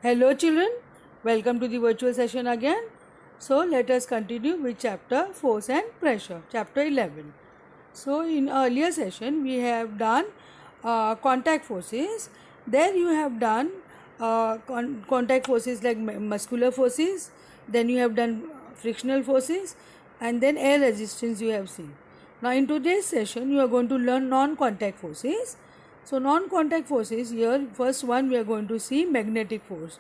Hello children, welcome to the virtual session again. So let us continue with chapter force and pressure, chapter 11. So in earlier session we have done contact forces. There you have done contact forces like muscular forces, then you have done frictional forces, and then air resistance you have seen. Now in today's session you are going to learn non-contact forces. So non-contact forces, here first one we are going to see magnetic force.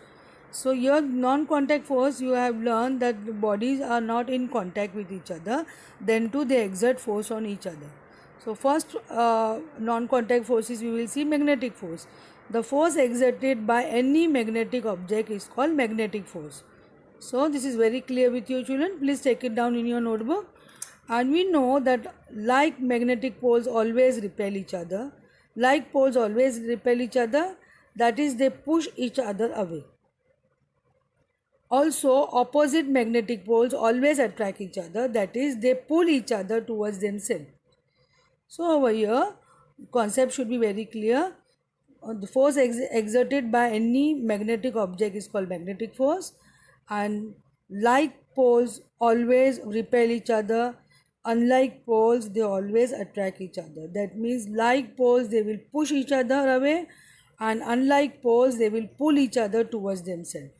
So here non-contact force, you have learned that the bodies are not in contact with each other, then too they exert force on each other. So first non-contact forces we will see magnetic force. The force exerted by any magnetic object is called magnetic force. So this is very clear with you children. Please take it down in your notebook. And we know that like magnetic poles always repel each other, like poles always repel each other, that is they push each other away. Also opposite magnetic poles always attract each other, that is they pull each other towards themselves. So over here concept should be very clear. The force exerted by any magnetic object is called magnetic force, and like poles always repel each other, unlike poles they always attract each other. That means like poles they will push each other away, and unlike poles they will pull each other towards themselves.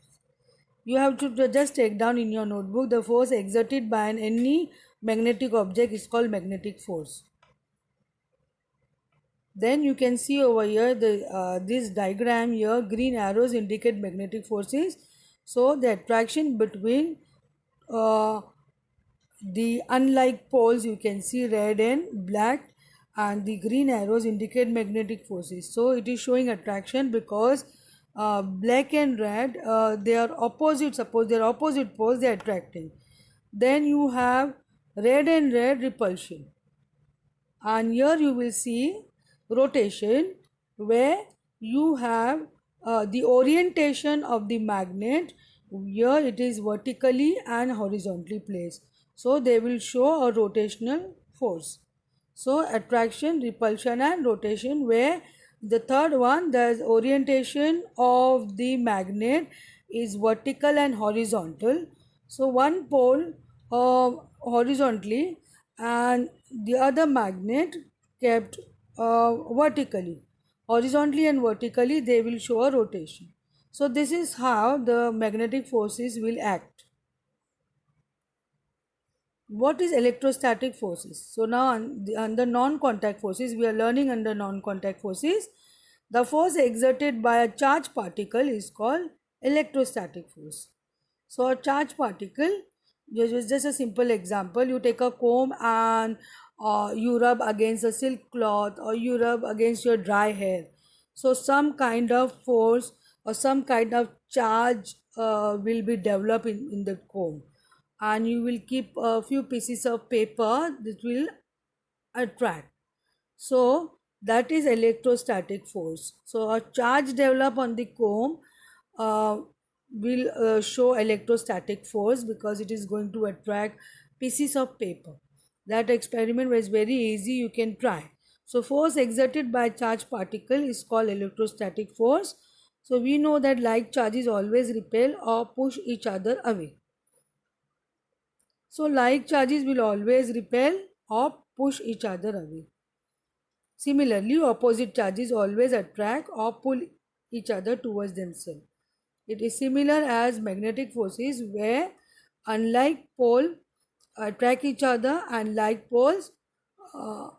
You have to just take down in your notebook, the force exerted by any magnetic object is called magnetic force. Then you can see over here this diagram here, green arrows indicate magnetic forces. So the attraction between the unlike poles, you can see red and black, and the green arrows indicate magnetic forces. So it is showing attraction because black and red they are opposite. Suppose they are opposite poles, they are attracting. Then you have red and red repulsion, and here you will see rotation where you have the orientation of the magnet. Here it is vertically and horizontally placed, so they will show a rotational force. So attraction, repulsion and rotation, where the third one, the orientation of the magnet is vertical and horizontal. So one pole horizontally and the other magnet kept vertically. Horizontally and vertically they will show a rotation. So this is how the magnetic forces will act. What is electrostatic forces? So now under non-contact forces, we are learning under non-contact forces. The force exerted by a charged particle is called electrostatic force. So a charged particle, just a simple example, you take a comb and you rub against a silk cloth, or you rub against your dry hair. So some kind of force or some kind of charge will be developed in the comb, and you will keep a few pieces of paper that will attract. So that is electrostatic force. So a charge developed on the comb uh, will show electrostatic force because it is going to attract pieces of paper. That experiment was very easy, you can try. So force exerted by charged particle is called electrostatic force. So we know that like charges always repel or push each other away. So like charges will always repel or push each other away. Similarly, opposite charges always attract or pull each other towards themselves. It is similar as magnetic forces, where unlike pole attract each other and like poles uh,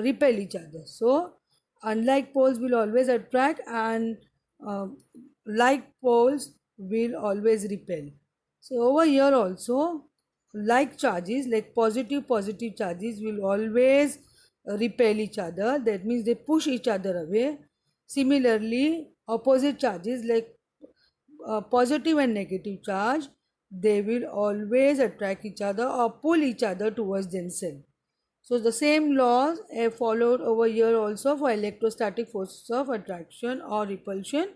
repel each other. So unlike poles will always attract, and uh, like poles will always repel. So over here also, like charges, like positive charges will always repel each other. That means they push each other away. Similarly, opposite charges like positive and negative charge, they will always attract each other or pull each other towards themselves. So the same laws are followed over here also for electrostatic forces of attraction or repulsion.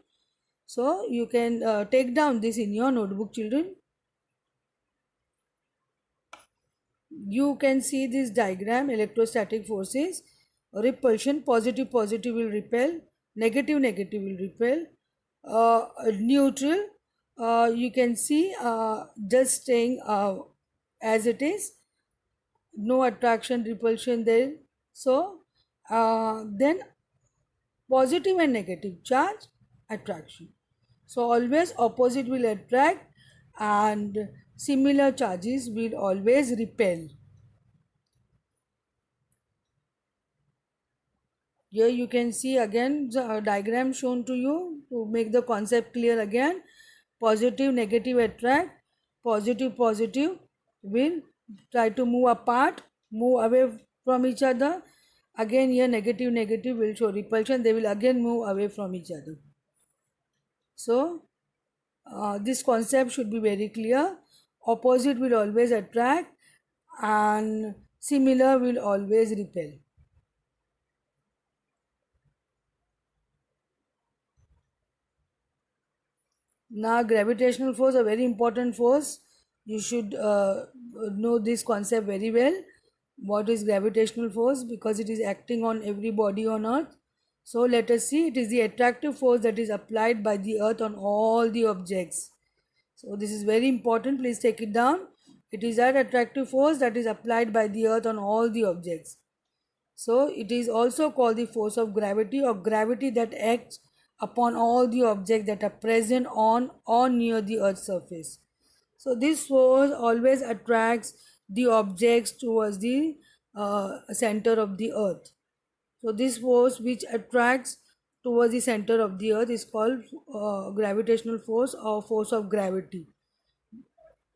So you can take down this in your notebook children. You can see this diagram, electrostatic forces, repulsion, positive will repel, negative will repel, neutral. You can see just staying as it is, no attraction repulsion there. So then positive and negative charge, attraction. So always opposite will attract and similar charges will always repel. Here you can see again the diagram shown to you to make the concept clear again. Positive, negative attract, positive, positive will try to move apart, move away from each other. Again here negative, negative will show repulsion. They will again move away from each other. So this concept should be very clear. Opposite will always attract and similar will always repel. Now, gravitational force, a very important force. You should know this concept very well. What is gravitational force? Because it is acting on every body on earth. So, let us see. It is the attractive force that is applied by the earth on all the objects. So, this is very important. Please take it down. It is that attractive force that is applied by the earth on all the objects. So it is also called the force of gravity, or gravity that acts upon all the objects that are present on or near the earth's surface. So this force always attracts the objects towards the center of the earth. So this force which attracts towards the center of the earth is called gravitational force or force of gravity.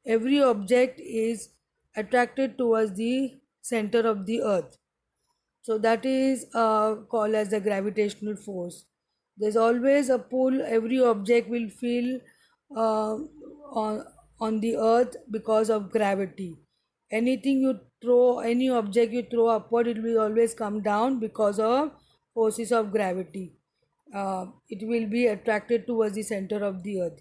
Every object is attracted towards the center of the earth. So that is called as the gravitational force. There's always a pull. Every object will feel uh, on the earth because of gravity. Anything you throw, any object you throw upward, it will always come down because of forces of gravity. It will be attracted towards the center of the earth.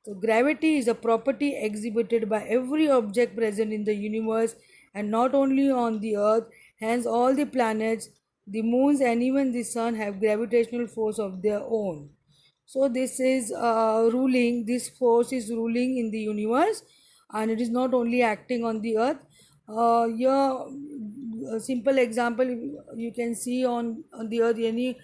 So gravity is a property exhibited by every object present in the universe, and not only on the earth. Hence all the planets, the moons and even the sun have gravitational force of their own. So this is ruling, this force is ruling in the universe, and it is not only acting on the earth. Here a simple example you can see on the earth, any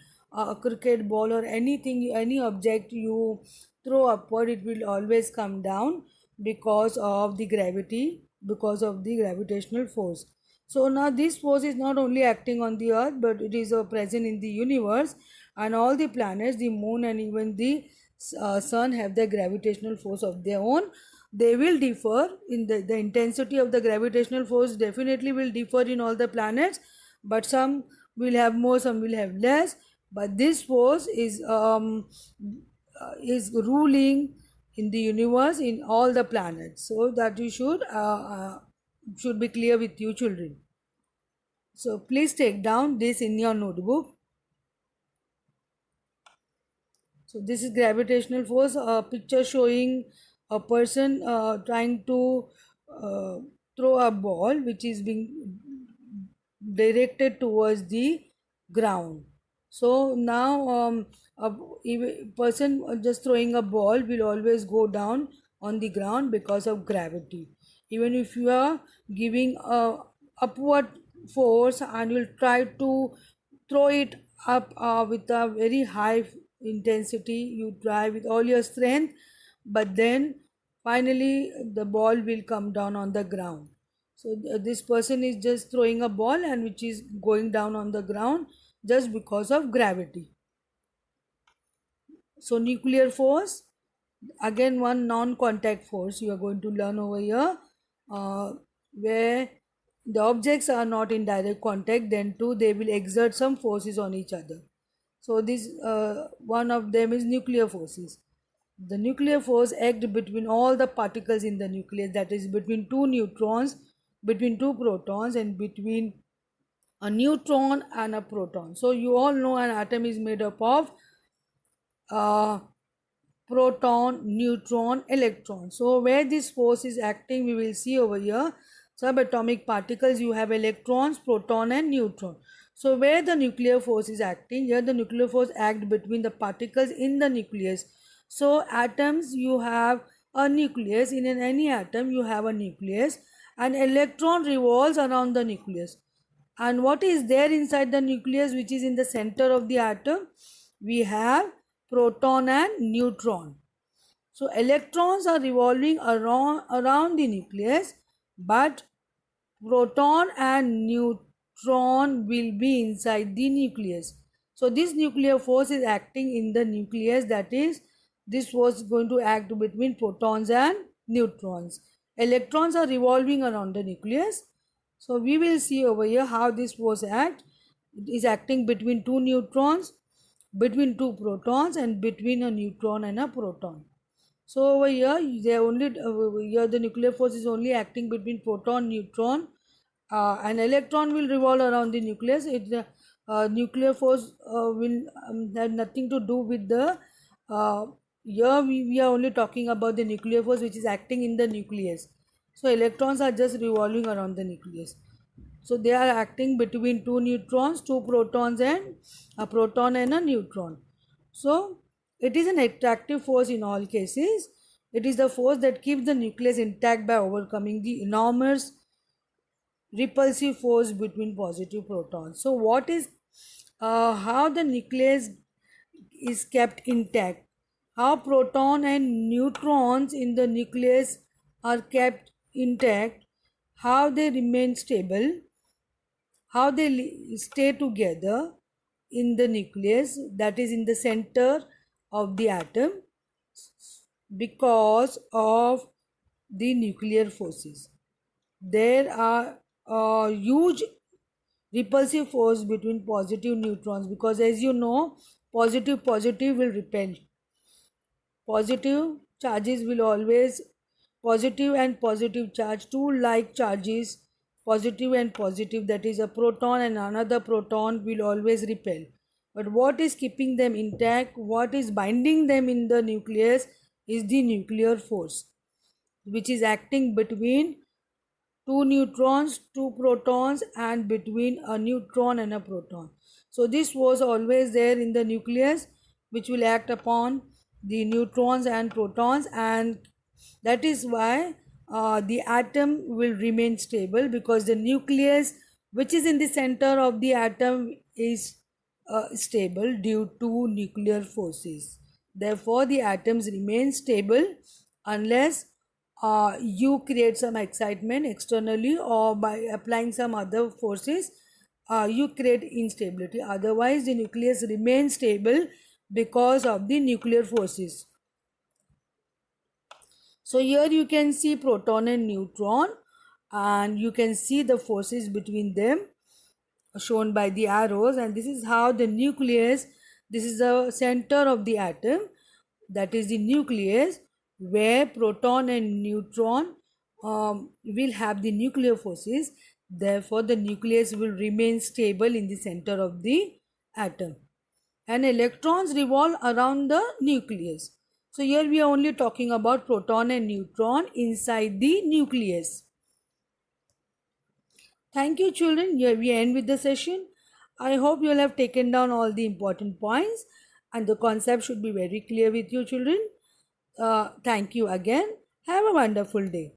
cricket ball or anything, any object you throw upward, it will always come down because of the gravity, because of the gravitational force. So now this force is not only acting on the earth, but it is present in the universe, and all the planets, the moon and even the sun have their gravitational force of their own. They will differ in the intensity of the gravitational force definitely will differ in all the planets, but some will have more, some will have less, but this force is ruling in the universe in all the planets. So that you should be clear with you children. So please take down this in your notebook. So this is gravitational force, a picture showing a person trying to uh, throw a ball which is being directed towards the ground. So now a person just throwing a ball will always go down on the ground because of gravity. Even if you are giving a upward force and you'll try to throw it up with a very high intensity, you try with all your strength, but then finally the ball will come down on the ground. So this person is just throwing a ball and which is going down on the ground just because of gravity. So nuclear force, again one non-contact force you are going to learn over here, where the objects are not in direct contact, then too they will exert some forces on each other. So this one of them is nuclear forces. The nuclear force acts between all the particles in the nucleus, that is between two neutrons, between two protons, and between a neutron and a proton. So you all know an atom is made up of uh, proton, neutron, electron. So where this force is acting, we will see over here. Subatomic particles, you have electrons, proton and neutron. So where the nuclear force is acting, here the nuclear force act between the particles in the nucleus. So atoms, you have a nucleus. In any atom you have a nucleus. An electron revolves around the nucleus. And what is there inside the nucleus, which is in the center of the atom? We have proton and neutron. So electrons are revolving around the nucleus, but proton and neutron will be inside the nucleus. So this nuclear force is acting in the nucleus, that is, this force is going to act between protons and neutrons. Electrons are revolving around the nucleus. So we will see over here how this force acts. It is acting between two neutrons, between two protons, and between a neutron and a proton. So over here, they only here the nuclear force is only acting between proton neutron. An electron will revolve around the nucleus. Nuclear force will have nothing to do with the. Here we are only talking about the nuclear force which is acting in the nucleus. So electrons are just revolving around the nucleus. So they are acting between two neutrons, two protons, and a proton and a neutron. So it is an attractive force in all cases. It is the force that keeps the nucleus intact by overcoming the enormous repulsive force between positive protons. So what is how the nucleus is kept intact? How proton and neutrons in the nucleus are kept intact? How they remain stable? How they stay together in the nucleus, that is in the center of the atom, because of the nuclear forces. There are a huge repulsive force between positive neutrons, because as you know, positive will repel. Positive charges will always, positive and positive charge, two like charges, positive and positive, that is a proton and another proton, will always repel. But what is keeping them intact, what is binding them in the nucleus, is the nuclear force, which is acting between two neutrons, two protons, and between a neutron and a proton. So this was always there in the nucleus, which will act upon the neutrons and protons, and that is why the atom will remain stable, because the nucleus, which is in the center of the atom, is stable due to nuclear forces. Therefore the atoms remain stable unless you create some excitement externally, or by applying some other forces you create instability. Otherwise the nucleus remains stable because of the nuclear forces. So here you can see proton and neutron, and you can see the forces between them shown by the arrows, and this is how the nucleus, this is the center of the atom, that is the nucleus, where proton and neutron will have the nuclear forces. Therefore the nucleus will remain stable in the center of the atom, and electrons revolve around the nucleus. So here we are only talking about proton and neutron inside the nucleus. Thank you, children. Here we end with the session. I hope you will have taken down all the important points, and the concept should be very clear with you, children. Thank you again. Have a wonderful day.